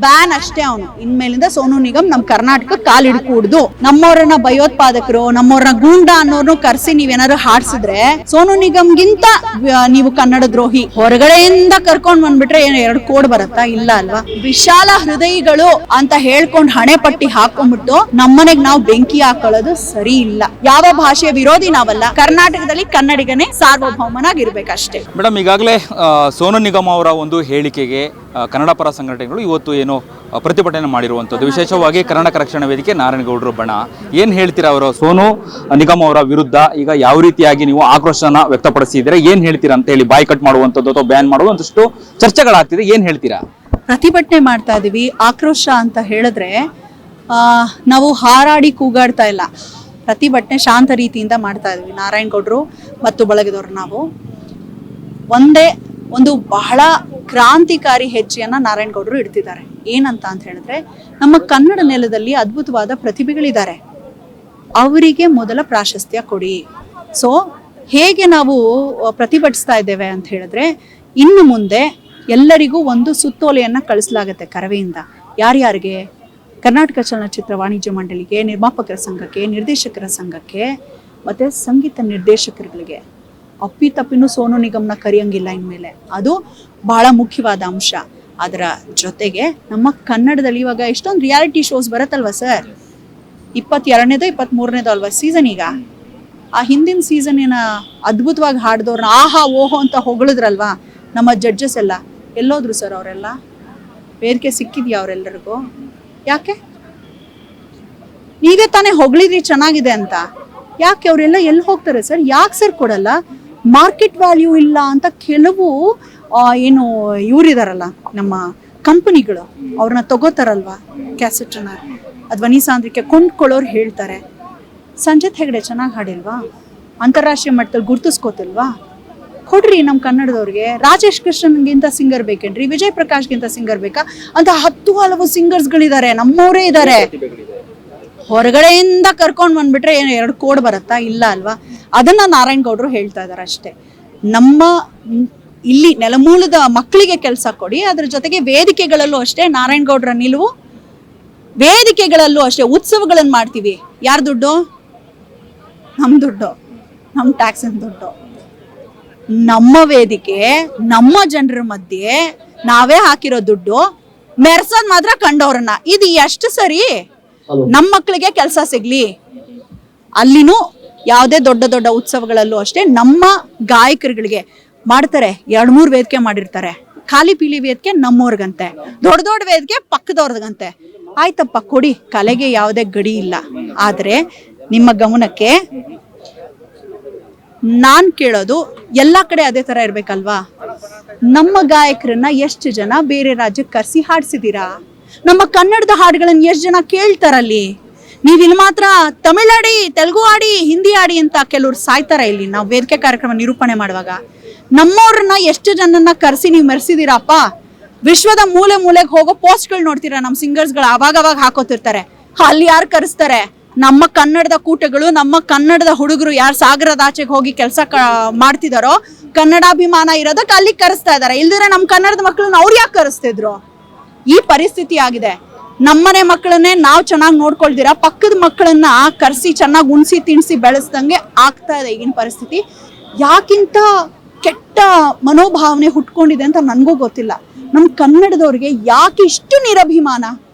Ban ಅಷ್ಟೇ ಅವನು. ಇನ್ಮೇಲಿಂದ ಸೋನು ನಿಗಮ್ ನಮ್ ಕರ್ನಾಟಕ ಕಾಲಿಡ್ಕೂಡ್ದು. ನಮ್ಮವ್ರನ್ನ ಭಯೋತ್ಪಾದಕರು, ನಮ್ಮವ್ರನ್ನ ಗೂಂಡ ಅನ್ನೋರ್ನು ಕರ್ಸಿ ನೀವೇನಾದ್ರು ಹಾಡ್ಸಿದ್ರೆ ಸೋನು ನಿಗಮ್ಗಿಂತ ನೀವು ಕನ್ನಡ ದ್ರೋಹಿ. ಹೊರಗಡೆಯಿಂದ ಕರ್ಕೊಂಡ್ ಬಂದ್ಬಿಟ್ರೆ ಏನು 2 ಕೋಡ್ ಬರತ್ತಾ? ಇಲ್ಲ ಅಲ್ವಾ? ವಿಶಾಲ ಹೃದಯಿಗಳು ಅಂತ ಹೇಳ್ಕೊಂಡ್ ಹಣೆ ಪಟ್ಟಿ ಹಾಕೊಂಡ್ಬಿಟ್ಟು ನಮ್ಮನೆಗ್ ನಾವು ಬೆಂಕಿ ಹಾಕೊಳ್ಳೋದು ಸರಿ ಇಲ್ಲ. ಯಾವ ಭಾಷೆಯ ವಿರೋಧಿ ನಾವಲ್ಲ. ಕರ್ನಾಟಕದಲ್ಲಿ ಕನ್ನಡಿಗನೇ ಸಾರ್ವಭೌಮನಾಗಿರ್ಬೇಕಷ್ಟೇ. ಮೇಡಮ್, ಈಗಾಗಲೇ ಸೋನು ನಿಗಮ್ ಅವರ ಒಂದು ಹೇಳಿಕೆಗೆ ಕನ್ನಡ ಪರ ಸಂಘಟನೆಗಳು ಇವತ್ತು ಏನು ಪ್ರತಿಭಟನೆ ಮಾಡಿರುವಂಥದ್ದು, ವಿಶೇಷವಾಗಿ ಕರ್ನಾಟಕ ರಕ್ಷಣಾ ವೇದಿಕೆ ನಾರಾಯಣಗೌಡರು ಬಣ. ಏನು ಹೇಳ್ತೀರಾ ಅವರು ಸೋನು ನಿಗಮ್ ಅವರ ವಿರುದ್ಧ ಈಗ ಯಾವ ರೀತಿಯಾಗಿ ನೀವು ಆಕ್ರೋಶನ ವ್ಯಕ್ತಪಡಿಸಿದ್ರೆ ಏನು ಹೇಳ್ತೀರಾ ಅಂತ ಹೇಳಿ, ಬಾಯ್ ಕಟ್ ಮಾಡುವಂಥದ್ದು ಅಥವಾ ಬ್ಯಾನ್ ಮಾಡುವಂತಷ್ಟು ಚರ್ಚೆಗಳಾಗ್ತಿದೆ, ಏನು ಹೇಳ್ತೀರಾ? ಪ್ರತಿಭಟನೆ ಮಾಡ್ತಾ ಇದೀವಿ. ಆಕ್ರೋಶ ಅಂತ ಹೇಳಿದ್ರೆ ನಾವು ಹಾರಾಡಿ ಕೂಗಾಡ್ತಾ ಇಲ್ಲ. ಪ್ರತಿಭಟನೆ ಶಾಂತ ರೀತಿಯಿಂದ ಮಾಡ್ತಾ ಇದೀವಿ. ನಾರಾಯಣಗೌಡರು ಮತ್ತು ಬಳಗದವರು ನಾವು ಒಂದು ಬಹಳ ಕ್ರಾಂತಿಕಾರಿ ಹೆಜ್ಜೆಯನ್ನ ನಾರಾಯಣಗೌಡರು ಇಡ್ತಿದ್ದಾರೆ. ಏನಂತ ಅಂತ ಹೇಳಿದ್ರೆ, ನಮ್ಮ ಕನ್ನಡ ನೆಲದಲ್ಲಿ ಅದ್ಭುತವಾದ ಪ್ರತಿಭೆಗಳಿದ್ದಾರೆ, ಅವರಿಗೆ ಮೊದಲ ಪ್ರಾಶಸ್ತ್ಯ ಕೊಡಿ. ಸೊ ಹೇಗೆ ನಾವು ಪ್ರತಿಭಟಿಸ್ತಾ ಇದ್ದೇವೆ ಅಂತ ಹೇಳಿದ್ರೆ, ಇನ್ನು ಮುಂದೆ ಎಲ್ಲರಿಗೂ ಒಂದು ಸುತ್ತೋಲೆಯನ್ನ ಕಳಿಸಲಾಗತ್ತೆ ಕರವೆಯಿಂದ. ಯಾರ್ಯಾರಿಗೆ? ಕರ್ನಾಟಕ ಚಲನಚಿತ್ರ ವಾಣಿಜ್ಯ ಮಂಡಳಿಗೆ, ನಿರ್ಮಾಪಕರ ಸಂಘಕ್ಕೆ, ನಿರ್ದೇಶಕರ ಸಂಘಕ್ಕೆ ಮತ್ತೆ ಸಂಗೀತ ನಿರ್ದೇಶಕರುಗಳಿಗೆ. ಅಪ್ಪಿತಪ್ಪಿನೂ ಸೋನು ನಿಗಮ್ನ ಕರೆಯಂಗಿಲ್ಲ ಇನ್ಮೇಲೆ. ಅದು ಬಹಳ ಮುಖ್ಯವಾದ ಅಂಶ. ಅದರ ಜೊತೆಗೆ ನಮ್ಮ ಕನ್ನಡದಲ್ಲಿ ಇವಾಗ ಎಷ್ಟೊಂದು ರಿಯಾಲಿಟಿ ಶೋಸ್ ಬರುತ್ತಲ್ವ ಸರ್? 22ನೇದೋ 23ನೇದೋ ಅಲ್ವಾ ಸೀಸನ್? ಈಗ ಆ ಹಿಂದಿನ ಸೀಸನ್ ಏನ ಅದ್ಭುತವಾಗಿ ಹಾಡ್ದವ್ರನ್ನ ಆಹಾ ಓಹೋ ಅಂತ ಹೊಗಳಿದ್ರಲ್ವಾ ನಮ್ಮ ಜಡ್ಜಸ್ ಎಲ್ಲ. ಎಲ್ಲೋದ್ರು ಸರ್ ಅವರೆಲ್ಲ? ವೇದಿಕೆ ಸಿಕ್ಕಿದ್ಯಾ ಅವರೆಲ್ಲರಿಗೂ? ಯಾಕೆ? ನೀವೇ ತಾನೇ ಹೊಗಳಿದ್ರಿ ಚೆನ್ನಾಗಿದೆ ಅಂತ. ಯಾಕೆ ಅವರೆಲ್ಲ ಎಲ್ಲಿ ಹೋಗ್ತಾರೆ ಸರ್? ಯಾಕೆ ಸರ್ ಕೊಡಲ್ಲ? ಮಾರ್ಕೆಟ್ ವ್ಯಾಲ್ಯೂ ಇಲ್ಲ ಅಂತ ಕೆಲವು ಏನು ಇವರಿದಾರಲ್ಲ ನಮ್ಮ ಕಂಪನಿಗಳು, ಅವ್ರನ್ನ ತಗೋತಾರಲ್ವಾ ಕ್ಯಾಸೆಟ್ನ, ಧ್ವನಿ ಸಾಂದ್ರಿಕೆ ಕೊಂಡ್ಕೊಳ್ಳೋರು ಹೇಳ್ತಾರೆ, ಸಂಜಿತ್ ಹೆಗ್ಡೆ ಚೆನ್ನಾಗಿ ಹಾಡಿಲ್ವಾ, ಅಂತಾರಾಷ್ಟ್ರೀಯ ಮಟ್ಟದಲ್ಲಿ ಗುರ್ತಿಸ್ಕೋತಿಲ್ವಾ, ಕೊಡ್ರಿ ನಮ್ಮ ಕನ್ನಡದವ್ರಿಗೆ. ರಾಜೇಶ್ ಕೃಷ್ಣನ್ಗಿಂತ ಸಿಂಗರ್ ಬೇಕೇನ್ರಿ? ವಿಜಯ್ ಪ್ರಕಾಶ್ಗಿಂತ ಸಿಂಗರ್ ಬೇಕಾ ಅಂತ 10 ಹಲವು ಸಿಂಗರ್ಸ್ಗಳಿದ್ದಾರೆ, ನಮ್ಮವರೇ ಇದ್ದಾರೆ. ಹೊರಗಡೆಯಿಂದ ಕರ್ಕೊಂಡ್ ಬಂದ್ಬಿಟ್ರೆ ಏನು 2 ಕೋಡ್ ಬರತ್ತಾ? ಇಲ್ಲ ಅಲ್ವಾ? ಅದನ್ನ ನಾರಾಯಣಗೌಡರು ಹೇಳ್ತಾ ಇದಾರೆ ಅಷ್ಟೇ. ನಮ್ಮ ಇಲ್ಲಿ ನೆಲಮೂಲದ ಮಕ್ಕಳಿಗೆ ಕೆಲಸ ಕೊಡಿ, ಅದ್ರ ಜೊತೆಗೆ ವೇದಿಕೆಗಳಲ್ಲೂ ಅಷ್ಟೇ ನಾರಾಯಣಗೌಡರ ನಿಲುವು. ವೇದಿಕೆಗಳಲ್ಲೂ ಅಷ್ಟೇ ಉತ್ಸವಗಳನ್ನ ಮಾಡ್ತೀವಿ. ಯಾರ ದುಡ್ಡು? ನಮ್ಮ ದುಡ್ಡು, ನಮ್ಮ ಟ್ಯಾಕ್ಸ್ ದುಡ್ಡು. ನಮ್ಮ ವೇದಿಕೆ, ನಮ್ಮ ಜನರ ಮಧ್ಯೆ ನಾವೇ ಹಾಕಿರೋ ದುಡ್ಡು. ಮೆರ್ಸೋದ್ ಮಾತ್ರ ಕಂಡವ್ರನ್ನ. ಇದು ಎಷ್ಟು ಸರಿ? ನಮ್ಮ ಮಕ್ಕಳಿಗೆ ಕೆಲಸ ಸಿಗ್ಲಿ. ಅಲ್ಲಿನೂ ಯಾವುದೇ ದೊಡ್ಡ ದೊಡ್ಡ ಉತ್ಸವಗಳಲ್ಲೂ ಅಷ್ಟೇ ನಮ್ಮ ಗಾಯಕರುಗಳಿಗೆ ಮಾಡ್ತಾರೆ. 2-3 ವೇದಿಕೆ ಮಾಡಿರ್ತಾರೆ. ಖಾಲಿ ಪೀಲಿ ವೇದಿಕೆ ನಮ್ಮವ್ರಿಗಂತೆ, ದೊಡ್ಡ ದೊಡ್ಡ ವೇದಿಕೆ ಪಕ್ಕದವ್ರಿಗಂತೆ. ಆಯ್ತಪ್ಪ ಕೊಡಿ, ಕಲೆಗೆ ಯಾವುದೇ ಗಡಿ ಇಲ್ಲ. ಆದ್ರೆ ನಿಮ್ಮ ಗಮನಕ್ಕೆ ನಾನ್ ಕೇಳೋದು, ಎಲ್ಲಾ ಕಡೆ ಅದೇ ತರ ಇರ್ಬೇಕಲ್ವಾ? ನಮ್ಮ ಗಾಯಕರನ್ನ ಎಷ್ಟು ಜನ ಬೇರೆ ರಾಜ್ಯಕ್ಕೆ ಕರ್ಸಿ ಹಾಡ್ಸಿದೀರಾ? ನಮ್ಮ ಕನ್ನಡದ ಹಾಡುಗಳನ್ನ ಎಷ್ಟು ಜನ ಕೇಳ್ತಾರಲ್ಲಿ? ನೀವ್ ಇಲ್ಲಿ ಮಾತ್ರ ತಮಿಳ್ ಆಡಿ, ತೆಲುಗು ಆಡಿ, ಹಿಂದಿ ಆಡಿ ಅಂತ ಕೆಲವ್ರು ಸಾಯ್ತಾರ. ಇಲ್ಲಿ ನಾವು ವೇದಿಕೆ ಕಾರ್ಯಕ್ರಮ ನಿರೂಪಣೆ ಮಾಡುವಾಗ ನಮ್ಮವ್ರನ್ನ ಎಷ್ಟು ಜನನ್ನ ಕರ್ಸಿ ನೀವು ಮೆರೆಸಿದೀರಪ್ಪ. ವಿಶ್ವದ ಮೂಲೆ ಮೂಲೆಗೆ ಹೋಗೋ ಪೋಸ್ಟ್ಗಳು ನೋಡ್ತೀರಾ, ನಮ್ಮ ಸಿಂಗರ್ಸ್ಗಳು ಅವಾಗ ಹಾಕೋತಿರ್ತಾರೆ. ಅಲ್ಲಿ ಯಾರು ಕರೆಸ್ತಾರೆ? ನಮ್ಮ ಕನ್ನಡದ ಕೂಟಗಳು, ನಮ್ಮ ಕನ್ನಡದ ಹುಡುಗರು ಯಾರು ಸಾಗರದ ಆಚೆಗೆ ಹೋಗಿ ಕೆಲಸ ಮಾಡ್ತಿದಾರೋ, ಕನ್ನಡಾಭಿಮಾನ ಇರೋದಕ್ಕೆ ಅಲ್ಲಿ ಕರೆಸ್ತಾ ಇದಾರೆ. ಇಲ್ದಿರ ನಮ್ಮ ಕನ್ನಡದ ಮಕ್ಕಳನ್ನ ಅವ್ರು ಯಾಕೆ ಕರೆಸ್ತಿದ್ರು? ಈ ಪರಿಸ್ಥಿತಿ ಆಗಿದೆ. ನಮ್ಮನೆ ಮಕ್ಕಳನ್ನೇ ನಾವು ಚೆನ್ನಾಗಿ ನೋಡ್ಕೊಳ್ದಿರಾ ಪಕ್ಕದ ಮಕ್ಕಳನ್ನ ಕರ್ಸಿ ಚೆನ್ನಾಗಿ ಉಣ್ಸಿ ತಿನ್ಸಿ ಬೆಳೆಸ್ದಂಗೆ ಆಗ್ತಾ ಇದೆ ಈಗಿನ ಪರಿಸ್ಥಿತಿ. ಯಾಕಿಂತ ಕೆಟ್ಟ ಮನೋಭಾವನೆ ಹುಟ್ಕೊಂಡಿದೆ ಅಂತ ನನಗೂ ಗೊತ್ತಿಲ್ಲ. ನಮ್ಮ ಕನ್ನಡದವ್ರಿಗೆ ಯಾಕೆ ಇಷ್ಟು ನಿರಭಿಮಾನ?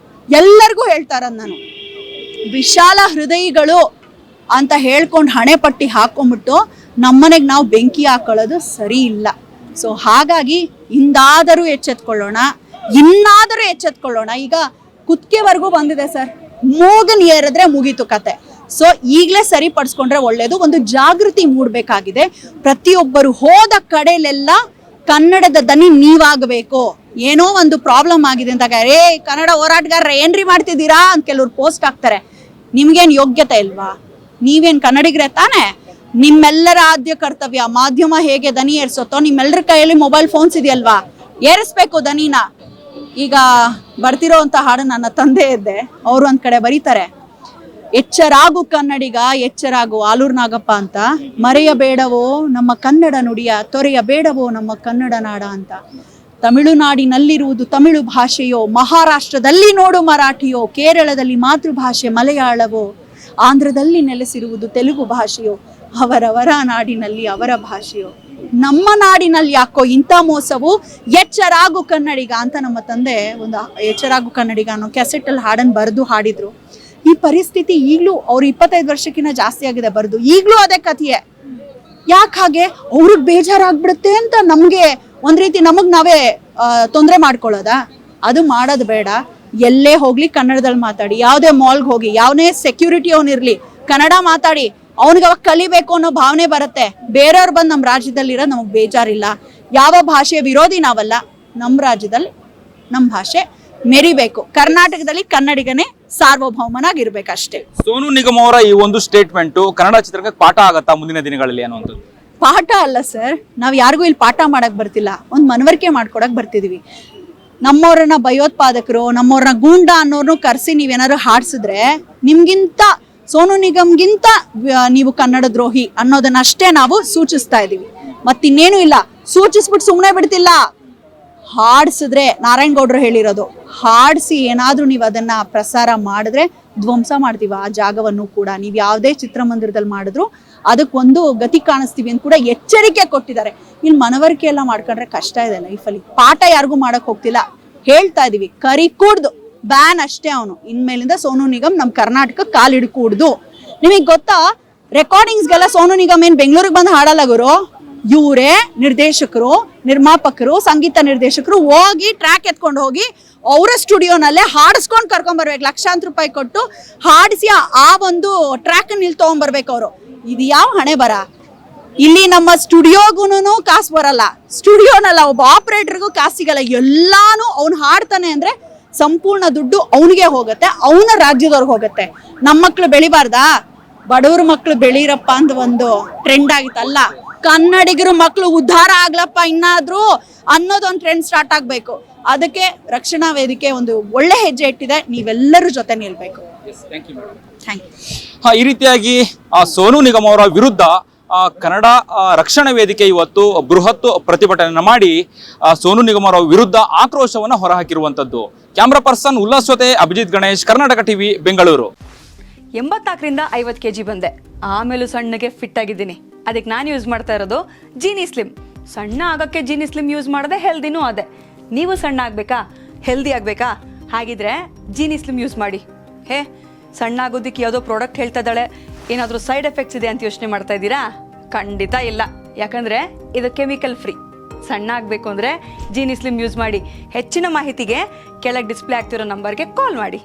ಎಲ್ಲರಿಗೂ ಹೇಳ್ತಾರ ನಾನು, ವಿಶಾಲ ಹೃದಯಿಗಳು ಅಂತ ಹೇಳ್ಕೊಂಡು ಹಣೆ ಪಟ್ಟಿ ಹಾಕೊಂಡ್ಬಿಟ್ಟು ನಮ್ಮನೆಗೆ ನಾವು ಬೆಂಕಿ ಹಾಕೊಳ್ಳೋದು ಸರಿ ಇಲ್ಲ. ಸೊ ಹಾಗಾಗಿ ಇಂದಾದರೂ ಎಚ್ಚೆತ್ಕೊಳ್ಳೋಣ, ಇನ್ನಾದರೂ ಎಚ್ಚೆತ್ಕೊಳ್ಳೋಣ. ಈಗ ಕುತ್ತಿಗೆವರೆಗೂ ಬಂದಿದೆ ಸರ್, ಮೂಗನ್ ಏರಿದ್ರೆ ಮುಗೀತು ಕತೆ. ಸೊ ಈಗಲೇ ಸರಿಪಡಿಸ್ಕೊಂಡ್ರೆ ಒಳ್ಳೇದು. ಒಂದು ಜಾಗೃತಿ ಮೂಡಬೇಕಾಗಿದೆ. ಪ್ರತಿಯೊಬ್ಬರು ಹೋದ ಕಡೆಲೆಲ್ಲ ಕನ್ನಡದ ದನಿ ನೀವಾಗಬೇಕು. ಏನೋ ಒಂದು ಪ್ರಾಬ್ಲಮ್ ಆಗಿದೆ ಅಂದಾಗ, ಕನ್ನಡ ಹೋರಾಟಗಾರರ ಏನ್ರಿ ಮಾಡ್ತಿದ್ದೀರಾ ಅಂತ ಕೆಲವ್ರು ಪೋಸ್ಟ್ ಹಾಕ್ತಾರೆ. ನಿಮ್ಗೇನು ಯೋಗ್ಯತೆ ಇಲ್ವಾ? ನೀವೇನು ಕನ್ನಡಿಗರೇ ತಾನೆ? ನಿಮ್ಮೆಲ್ಲರ ಆದ್ಯ ಕರ್ತವ್ಯ ಮಾಧ್ಯಮ ಹೇಗೆ ದನಿ ಏರ್ಸೋತೋ ನಿಮ್ಮೆಲ್ಲರ ಕೈಯಲ್ಲಿ ಮೊಬೈಲ್ ಫೋನ್ಸ್ ಇದೆಯಲ್ವಾ, ಏರಿಸ್ಬೇಕು ದನಿನ. ಈಗ ಬರ್ತಿರೋ ಅಂತ ಹಾಡು ನನ್ನ ತಂದೆ ಇದ್ದೆ, ಅವರು ಒಂದ್ ಕಡೆ ಬರೀತಾರೆ, ಎಚ್ಚರಾಗು ಕನ್ನಡಿಗ ಎಚ್ಚರಾಗು ಆಲೂರ್ ನಾಗಪ್ಪ ಅಂತ, ಮರೆಯಬೇಡವೋ ನಮ್ಮ ಕನ್ನಡ ನುಡಿಯ, ತೊರೆಯಬೇಡವೋ ನಮ್ಮ ಕನ್ನಡ ನಾಡ ಅಂತ. ತಮಿಳುನಾಡಿನಲ್ಲಿರುವುದು ತಮಿಳು ಭಾಷೆಯೋ, ಮಹಾರಾಷ್ಟ್ರದಲ್ಲಿ ನೋಡು ಮರಾಠಿಯೋ, ಕೇರಳದಲ್ಲಿ ಮಾತೃಭಾಷೆ ಮಲಯಾಳವೋ, ಆಂಧ್ರದಲ್ಲಿ ನೆಲೆಸಿರುವುದು ತೆಲುಗು ಭಾಷೆಯೋ, ಅವರವರ ನಾಡಿನಲ್ಲಿ ಅವರ ಭಾಷೆಯೋ, ನಮ್ಮ ನಾಡಿನಲ್ಲಿ ಯಾಕೋ ಇಂಥ ಮೋಸವು. ಎಚ್ಚರಾಗು ಕನ್ನಡಿಗ ಅಂತ ನಮ್ಮ ತಂದೆ ಒಂದು ಎಚ್ಚರಾಗು ಕನ್ನಡಿಗ ಅನ್ನೋ ಕ್ಯಾಸೆಟಲ್ಲಿ ಹಾಡನ್ನು ಬರೆದು ಹಾಡಿದ್ರು. ಈ ಪರಿಸ್ಥಿತಿ ಈಗಲೂ ಅವ್ರು 25 ವರ್ಷಕ್ಕಿಂತ ಜಾಸ್ತಿ ಆಗಿದೆ ಬರೆದು, ಈಗಲೂ ಅದೇ ಕಥೆಯೇ. ಯಾಕೆ ಹಾಗೆ? ಅವ್ರಿಗೆ ಬೇಜಾರಾಗ್ಬಿಡುತ್ತೆ ಅಂತ ನಮಗೆ ಒಂದ್ ರೀತಿ ನಮಗ್ ನಾವೇ ತೊಂದರೆ ಮಾಡ್ಕೊಳ್ಳೋದಾ? ಅದು ಮಾಡೋದು ಬೇಡ. ಎಲ್ಲೇ ಹೋಗ್ಲಿ ಕನ್ನಡದಲ್ಲಿ ಮಾತಾಡಿ. ಯಾವುದೇ ಮಾಲ್ಗೆ ಹೋಗಿ, ಯಾವನೇ ಸೆಕ್ಯೂರಿಟಿ ಅವನಿರ್ಲಿ, ಕನ್ನಡ ಮಾತಾಡಿ. ಅವನಿಗೆ ಅವಾಗ ಕಲಿಬೇಕು ಅನ್ನೋ ಭಾವನೆ ಬರುತ್ತೆ. ಬೇರೆಯವ್ರು ಬಂದು ನಮ್ಮ ರಾಜ್ಯದಲ್ಲಿರೋ ನಮಗ್ ಬೇಜಾರಿಲ್ಲ. ಯಾವ ಭಾಷೆಯ ವಿರೋಧಿ ನಾವಲ್ಲ. ನಮ್ಮ ರಾಜ್ಯದಲ್ಲಿ ನಮ್ಮ ಭಾಷೆ ಮೆರಿಬೇಕು. ಕರ್ನಾಟಕದಲ್ಲಿ ಕನ್ನಡಿಗನೇ ಸಾರ್ವಭೌಮನಾಗಿರ್ಬೇಕಷ್ಟೇ. ಸೋನು ನಿಗಮ್ ಅವರ ಈ ಒಂದು ಸ್ಟೇಟ್ಮೆಂಟ್ ಕನ್ನಡ ಚಿತ್ರರಂಗಕ್ಕೆ ಪಾಠ ಆಗತ್ತಾ ಮುಂದಿನ ದಿನಗಳಲ್ಲಿ ಅನ್ನುವಂಥದ್ದು? ಪಾಠ ಅಲ್ಲ ಸರ್, ನಾವು ಯಾರಿಗೂ ಇಲ್ಲಿ ಪಾಠ ಮಾಡಕ್ ಬರ್ತಿಲ್ಲ, ಒಂದು ಮನವರಿಕೆ ಮಾಡ್ಕೊಡಕ್ ಬರ್ತಿದೀವಿ. ನಮ್ಮವ್ರನ್ನ ಭಯೋತ್ಪಾದಕರು, ನಮ್ಮವ್ರನ್ನ ಗೂಂಡ ಅನ್ನೋರ್ನು ಕರೆಸಿ ನೀವೇನಾದ್ರು ಹಾಡ್ಸಿದ್ರೆ ನಿಮ್ಗಿಂತ ಸೋನು ನಿಗಮ್ಗಿಂತ ನೀವು ಕನ್ನಡ ದ್ರೋಹಿ ಅನ್ನೋದನ್ನಷ್ಟೇ ನಾವು ಸೂಚಿಸ್ತಾ ಇದೀವಿ. ಮತ್ತಿನ್ನೇನು ಇಲ್ಲ. ಸೂಚಿಸ್ಬಿಟ್ಟು ಸುಮ್ಮನೆ ಬಿಡ್ತಿಲ್ಲ. ಹಾಡ್ಸಿದ್ರೆ, ನಾರಾಯಣ್ ಗೌಡ್ರು ಹೇಳಿರೋದು, ಹಾಡಿಸಿ ಏನಾದ್ರೂ ನೀವು ಅದನ್ನ ಪ್ರಸಾರ ಮಾಡಿದ್ರೆ ಧ್ವಂಸ ಮಾಡ್ತೀವಿ ಆ ಜಾಗವನ್ನು ಕೂಡ. ನೀವು ಯಾವುದೇ ಚಿತ್ರಮಂದಿರದಲ್ಲಿ ಮಾಡಿದ್ರು ಅದಕ್ಕೊಂದು ಗತಿ ಕಾಣಿಸ್ತೀವಿ ಅಂತ ಕೂಡ ಎಚ್ಚರಿಕೆ ಕೊಟ್ಟಿದ್ದಾರೆ. ಇಲ್ಲಿ ಮನವರಿಕೆ ಎಲ್ಲ ಮಾಡ್ಕೊಂಡ್ರೆ ಕಷ್ಟ ಇದೆ ಲೈಫಲ್ಲಿ. ಪಾಠ ಯಾರಿಗೂ ಮಾಡಕ್ ಹೋಗ್ತಿಲ್ಲ, ಹೇಳ್ತಾ ಇದೀವಿ. ಕರಿ ಕೂಡ್ದು ಬ್ಯಾನ್ ಅಷ್ಟೇ ಅವನು. ಇನ್ಮೇಲಿಂದ ಸೋನು ನಿಗಮ್ ನಮ್ ಕರ್ನಾಟಕ ಕಾಲಿಡ್ಕೂಡ್ದು. ನಿಮಗ್ ಗೊತ್ತಾ, ರೆಕಾರ್ಡಿಂಗ್ಸ್ಗೆಲ್ಲ ಸೋನು ನಿಗಮ್ ಏನ್ ಬೆಂಗಳೂರಿಗೆ ಬಂದು ಹಾಡಲ್ಲ ಗುರು. ಇವರೇ ನಿರ್ದೇಶಕರು, ನಿರ್ಮಾಪಕರು, ಸಂಗೀತ ನಿರ್ದೇಶಕರು ಹೋಗಿ ಟ್ರ್ಯಾಕ್ ಎತ್ಕೊಂಡು ಹೋಗಿ ಅವರ ಸ್ಟುಡಿಯೋನಲ್ಲೇ ಹಾಡಿಸ್ಕೊಂಡು ಕರ್ಕೊಂಡ್ಬರ್ಬೇಕು. ಲಕ್ಷಾಂತರ ರೂಪಾಯಿ ಕೊಟ್ಟು ಹಾಡಿಸಿ ಆ ಒಂದು ಟ್ರ್ಯಾಕ್ ಇಲ್ಲಿ ತಗೊಂಡ್ಬರ್ಬೇಕು ಅವರು. ಇದು ಯಾವ ಹಣೆ ಬರ? ಇಲ್ಲಿ ನಮ್ಮ ಸ್ಟುಡಿಯೋಗೂನು ಕಾಸು ಬರಲ್ಲ, ಸ್ಟುಡಿಯೋನಲ್ಲ ಒಬ್ಬ ಆಪರೇಟರ್ಗೂ ಕಾಸು ಸಿಗಲ್ಲ. ಎಲ್ಲಾನು ಅವ್ನು ಹಾಡ್ತಾನೆ ಅಂದ್ರೆ ಸಂಪೂರ್ಣ ದುಡ್ಡು ಅವನಿಗೆ ಹೋಗುತ್ತೆ, ಅವನ ರಾಜ್ಯದವ್ರಿಗೆ ಹೋಗುತ್ತೆ. ನಮ್ಮ ಮಕ್ಳು ಬೆಳಿಬಾರ್ದಾ? ಬಡವ್ರ ಮಕ್ಳು ಬೆಳೀರಪ್ಪ ಅಂತ ಒಂದು ಟ್ರೆಂಡ್ ಆಗಿತ್ತಲ್ಲ. ಕನ್ನಡಿಗರ ಮಕ್ಳು ಉದ್ಧಾರ ಆಗ್ಲಪ್ಪ ಇನ್ನಾದ್ರೂ ಅನ್ನೋದೊಂದು ಟ್ರೆಂಡ್ ಸ್ಟಾರ್ಟ್ ಆಗ್ಬೇಕು. ಅದಕ್ಕೆ ರಕ್ಷಣಾ ವೇದಿಕೆ ಒಂದು ಒಳ್ಳೆ ಹೆಜ್ಜೆ ಇಟ್ಟಿದೆ. ನೀವೆಲ್ಲರೂ ಜೊತೆ ನಿಲ್ಬೇಕು. Thank you. ಈ ರೀತಿಯಾಗಿ ಸೋನು ನಿಗಮ್ ಅವರ ವಿರುದ್ಧ ಕನ್ನಡ ರಕ್ಷಣಾ ವೇದಿಕೆ ಇವತ್ತು ಬೃಹತ್ ಪ್ರತಿಭಟನೆ ಮಾಡಿ ಸೋನು ನಿಗಮ್ ಅವರ ವಿರುದ್ಧ ಆಕ್ರೋಶವನ್ನು ಹೊರಹಾಕಿರುವಂತದ್ದು. ಕ್ಯಾಮ್ರಾ ಪರ್ಸನ್ ಉಲ್ಲಾಸ್ ಜೊತೆ ಅಭಿಜಿತ್ ಗಣೇಶ್, ಕರ್ನಾಟಕ ಟಿವಿ, ಬೆಂಗಳೂರು. 84ರಿಂದ 50 kg ಬಂದೆ, ಆಮೇಲೂ ಸಣ್ಣಗೆ ಫಿಟ್ ಆಗಿದ್ದೀನಿ. ಅದಕ್ಕೆ ನಾನು ಯೂಸ್ ಮಾಡ್ತಾ ಇರೋದು ಜೀನಿ ಸ್ಲಿಮ್. ಸಣ್ಣ ಆಗೋಕ್ಕೆ ಜೀನಿ ಸ್ಲಿಮ್ ಯೂಸ್ ಮಾಡಿದೆ, ಹೆಲ್ದಿನೂ ಅದೇ. ನೀವು ಸಣ್ಣ ಆಗಬೇಕಾ, ಹೆಲ್ದಿ ಆಗಬೇಕಾ? ಹಾಗಿದ್ರೆ ಜೀನಿ ಸ್ಲಿಮ್ ಯೂಸ್ ಮಾಡಿ. ಸಣ್ಣ ಆಗೋದಕ್ಕೆ ಯಾವುದೋ ಪ್ರಾಡಕ್ಟ್ ಹೇಳ್ತಾ ಇದ್ದಾಳೆ, ಏನಾದರೂ ಸೈಡ್ ಎಫೆಕ್ಟ್ಸ್ ಇದೆ ಅಂತ ಯೋಚನೆ ಮಾಡ್ತಾ ಇದ್ದೀರಾ? ಖಂಡಿತ ಇಲ್ಲ, ಯಾಕಂದರೆ ಇದು ಕೆಮಿಕಲ್ ಫ್ರೀ. ಸಣ್ಣ ಆಗಬೇಕು ಅಂದರೆ ಜೀನಿ ಸ್ಲಿಮ್ ಯೂಸ್ ಮಾಡಿ. ಹೆಚ್ಚಿನ ಮಾಹಿತಿಗೆ ಕೆಳಗೆ ಡಿಸ್ಪ್ಲೇ ಆಗ್ತಿರೋ ನಂಬರ್ಗೆ ಕಾಲ್ ಮಾಡಿ.